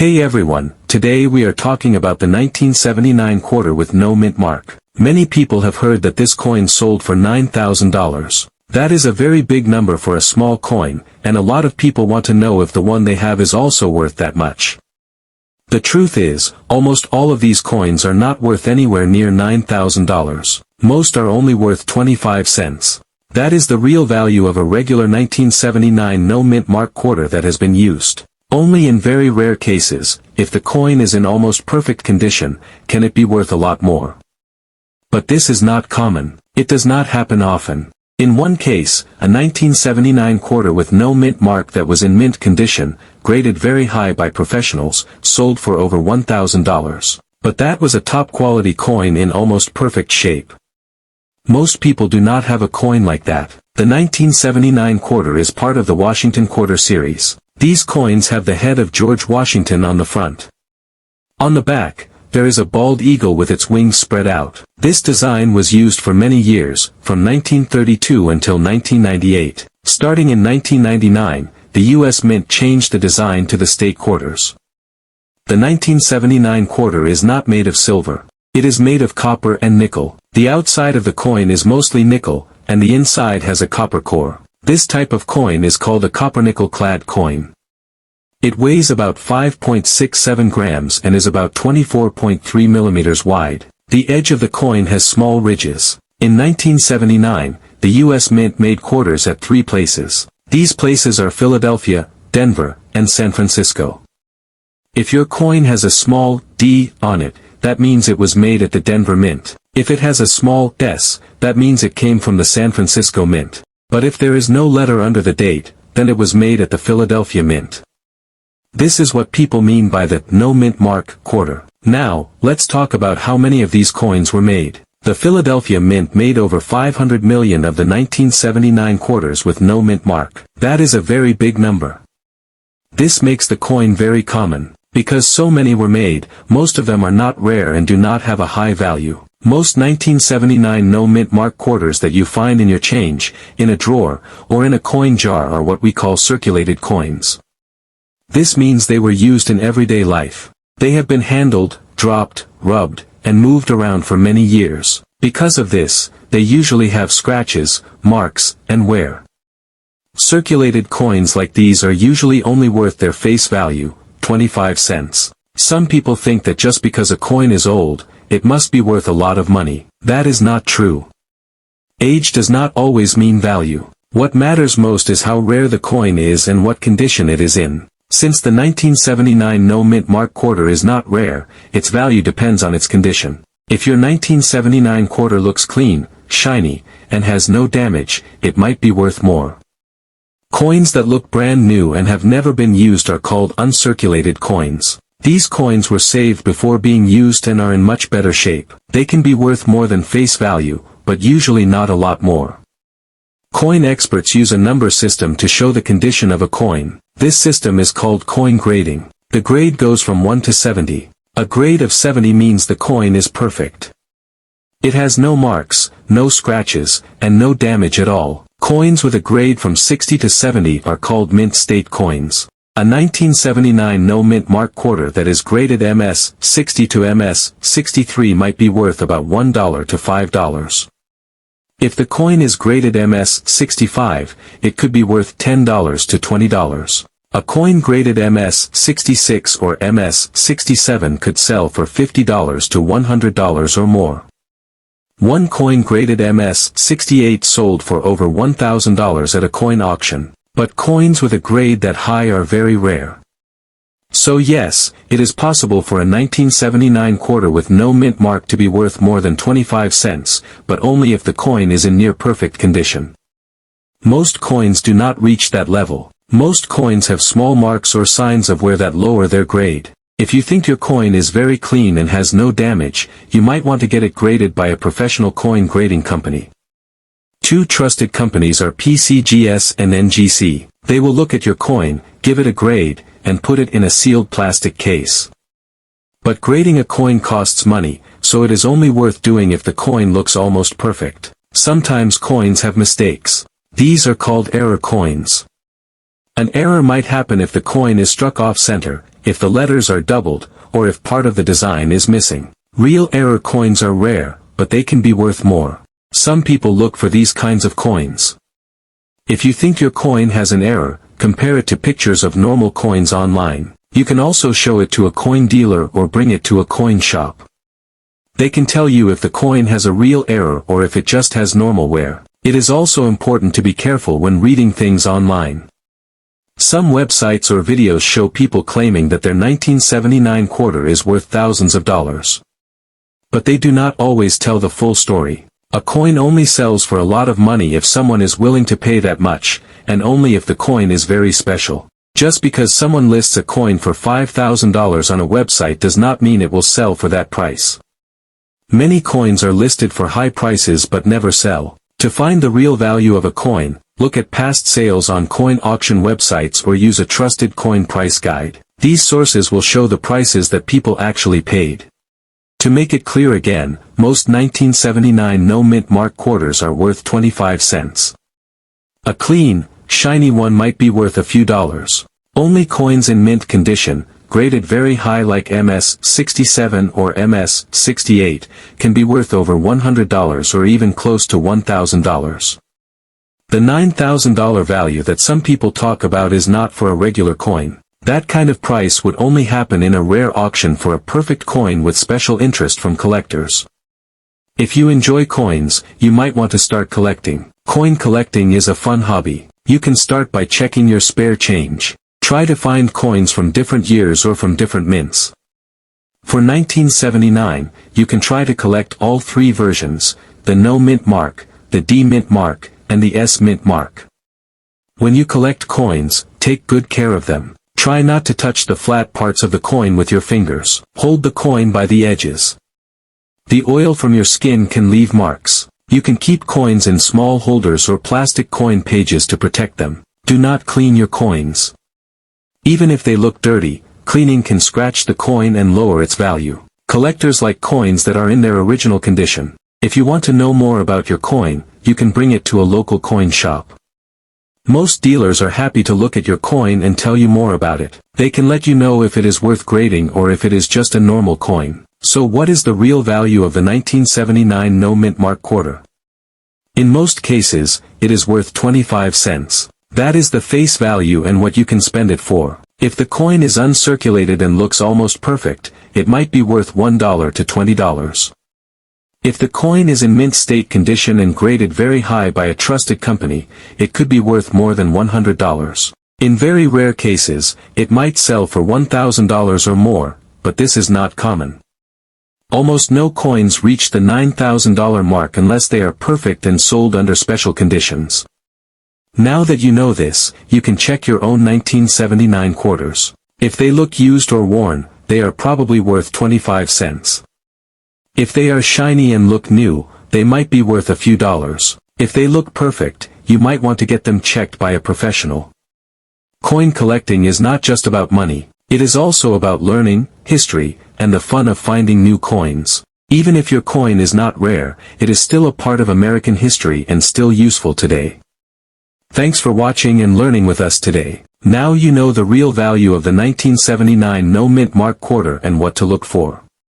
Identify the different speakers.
Speaker 1: Hey everyone, today we are talking about the 1979 quarter with no mint mark. Many people have heard that this coin sold for $9,000. That is a very big number for a small coin, and a lot of people want to know if the one they have is also worth that much. The truth is, almost all of these coins are not worth anywhere near $9,000. Most are only worth 25 cents. That is the real value of a regular 1979 no mint mark quarter that has been used. Only in very rare cases, if the coin is in almost perfect condition, can it be worth a lot more. But this is not common. It does not happen often. In one case, a 1979 quarter with no mint mark that was in mint condition, graded very high by professionals, sold for over $1,000. But that was a top-quality coin in almost perfect shape. Most people do not have a coin like that. The 1979 quarter is part of the Washington Quarter series. These coins have the head of George Washington on the front. On the back, there is a bald eagle with its wings spread out. This design was used for many years, from 1932 until 1998. Starting in 1999, the U.S. Mint changed the design to the state quarters. The 1979 quarter is not made of silver. It is made of copper and nickel. The outside of the coin is mostly nickel, and the inside has a copper core. This type of coin is called a copper-nickel clad coin. It weighs about 5.67 grams and is about 24.3 millimeters wide. The edge of the coin has small ridges. In 1979, the U.S. Mint made quarters at 3 places. These places are Philadelphia, Denver, and San Francisco. If your coin has a small D on it, that means it was made at the Denver Mint. If it has a small S, that means it came from the San Francisco Mint. But if there is no letter under the date, then it was made at the Philadelphia Mint. This is what people mean by the no mint mark quarter. Now, let's talk about how many of these coins were made. The Philadelphia Mint made over 500 million of the 1979 quarters with no mint mark. That is a very big number. This makes the coin very common. Because so many were made, most of them are not rare and do not have a high value. Most 1979 no mint mark quarters that you find in your change, in a drawer, or in a coin jar are what we call circulated coins. This means they were used in everyday life. They have been handled, dropped, rubbed, and moved around for many years. Because of this, they usually have scratches, marks, and wear. Circulated coins like these are usually only worth their face value, 25 cents. Some people think that just because a coin is old, it must be worth a lot of money. That is not true. Age does not always mean value. What matters most is how rare the coin is and what condition it is in. Since the 1979 no mint mark quarter is not rare, its value depends on its condition. If your 1979 quarter looks clean, shiny, and has no damage, it might be worth more. Coins that look brand new and have never been used are called uncirculated coins. These coins were saved before being used and are in much better shape. They can be worth more than face value, but usually not a lot more. Coin experts use a number system to show the condition of a coin. This system is called coin grading. The grade goes from 1 to 70. A grade of 70 means the coin is perfect. It has no marks, no scratches, and no damage at all. Coins with a grade from 60 to 70 are called mint state coins. A 1979 no mint mark quarter that is graded MS 60 to MS 63 might be worth about $1 to $5. If the coin is graded MS 65, it could be worth $10 to $20. A coin graded MS 66 or MS 67 could sell for $50 to $100 or more. One coin graded MS 68 sold for over $1,000 at a coin auction. But coins with a grade that high are very rare. So yes, it is possible for a 1979 quarter with no mint mark to be worth more than 25 cents, but only if the coin is in near perfect condition. Most coins do not reach that level. Most coins have small marks or signs of wear that lower their grade. If you think your coin is very clean and has no damage, you might want to get it graded by a professional coin grading company. Two trusted companies are PCGS and NGC. They will look at your coin, give it a grade, and put it in a sealed plastic case. But grading a coin costs money, so it is only worth doing if the coin looks almost perfect. Sometimes coins have mistakes. These are called error coins. An error might happen if the coin is struck off-center, if the letters are doubled, or if part of the design is missing. Real error coins are rare, but they can be worth more. Some people look for these kinds of coins. If you think your coin has an error, compare it to pictures of normal coins online. You can also show it to a coin dealer or bring it to a coin shop. They can tell you if the coin has a real error or if it just has normal wear. It is also important to be careful when reading things online. Some websites or videos show people claiming that their 1979 quarter is worth thousands of dollars. But they do not always tell the full story. A coin only sells for a lot of money if someone is willing to pay that much, and only if the coin is very special. Just because someone lists a coin for $5,000 on a website does not mean it will sell for that price. Many coins are listed for high prices but never sell. To find the real value of a coin, look at past sales on coin auction websites or use a trusted coin price guide. These sources will show the prices that people actually paid. To make it clear again, most 1979 no-mint mark quarters are worth 25 cents. A clean, shiny one might be worth a few dollars. Only coins in mint condition, graded very high like MS-67 or MS-68, can be worth over $100 or even close to $1,000. The $9,000 value that some people talk about is not for a regular coin. That kind of price would only happen in a rare auction for a perfect coin with special interest from collectors. If you enjoy coins, you might want to start collecting. Coin collecting is a fun hobby. You can start by checking your spare change. Try to find coins from different years or from different mints. For 1979, you can try to collect all three versions, the no mint mark, the D mint mark, and the S mint mark. When you collect coins, take good care of them. Try not to touch the flat parts of the coin with your fingers. Hold the coin by the edges. The oil from your skin can leave marks. You can keep coins in small holders or plastic coin pages to protect them. Do not clean your coins. Even if they look dirty, cleaning can scratch the coin and lower its value. Collectors like coins that are in their original condition. If you want to know more about your coin, you can bring it to a local coin shop. Most dealers are happy to look at your coin and tell you more about it. They can let you know if it is worth grading or if it is just a normal coin. So what is the real value of the 1979 no mint mark quarter? In most cases, it is worth 25 cents. That is the face value and what you can spend it for. If the coin is uncirculated and looks almost perfect, it might be worth $1 to $20. If the coin is in mint state condition and graded very high by a trusted company, it could be worth more than $100. In very rare cases, it might sell for $1,000 or more, but this is not common. Almost no coins reach the $9,000 mark unless they are perfect and sold under special conditions. Now that you know this, you can check your own 1979 quarters. If they look used or worn, they are probably worth 25 cents. If they are shiny and look new, they might be worth a few dollars. If they look perfect, you might want to get them checked by a professional. Coin collecting is not just about money, it is also about learning, history, and the fun of finding new coins. Even if your coin is not rare, it is still a part of American history and still useful today. Thanks for watching and learning with us today. Now you know the real value of the 1979 no mint mark quarter and what to look for.